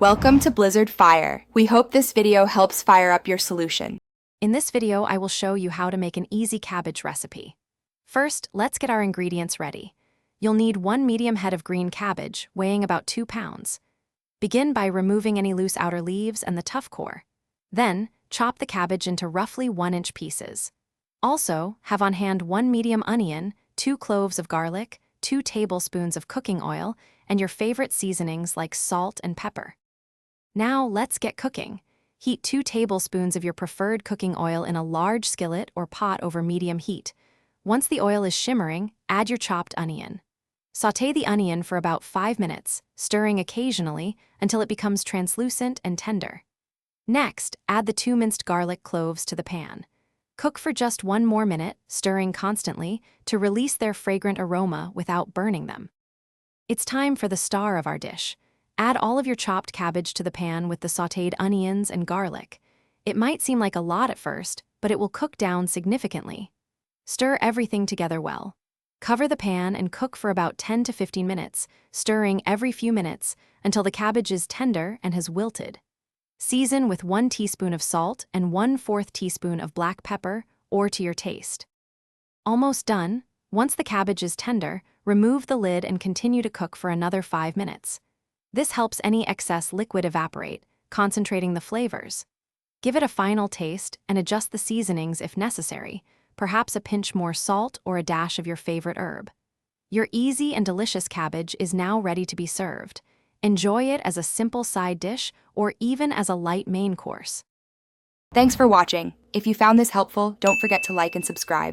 Welcome to Blizzard Fire. We hope this video helps fire up your solution. In this video, I will show you how to make an easy cabbage recipe. First, let's get our ingredients ready. You'll need 1 medium head of green cabbage, weighing about 2 pounds. Begin by removing any loose outer leaves and the tough core. Then, chop the cabbage into roughly 1-inch pieces. Also, have on hand 1 medium onion, 2 cloves of garlic, 2 tablespoons of cooking oil, and your favorite seasonings like salt and pepper. Now, let's get cooking. Heat 2 tablespoons of your preferred cooking oil in a large skillet or pot over medium heat. Once the oil is shimmering, add your chopped onion. Sauté the onion for about 5 minutes, stirring occasionally until it becomes translucent and tender. Next, add the 2 minced garlic cloves to the pan. Cook for just 1 more minute, stirring constantly, to release their fragrant aroma without burning them. It's time for the star of our dish. Add all of your chopped cabbage to the pan with the sautéed onions and garlic. It might seem like a lot at first, but it will cook down significantly. Stir everything together well. Cover the pan and cook for about 10 to 15 minutes, stirring every few minutes until the cabbage is tender and has wilted. Season with 1 teaspoon of salt and 1/4 teaspoon of black pepper, or to your taste. Almost done. Once the cabbage is tender, remove the lid and continue to cook for another 5 minutes. This helps any excess liquid evaporate, concentrating the flavors. Give it a final taste and adjust the seasonings if necessary, perhaps a pinch more salt or a dash of your favorite herb. Your easy and delicious cabbage is now ready to be served. Enjoy it as a simple side dish or even as a light main course. Thanks for watching. If you found this helpful, don't forget to like and subscribe.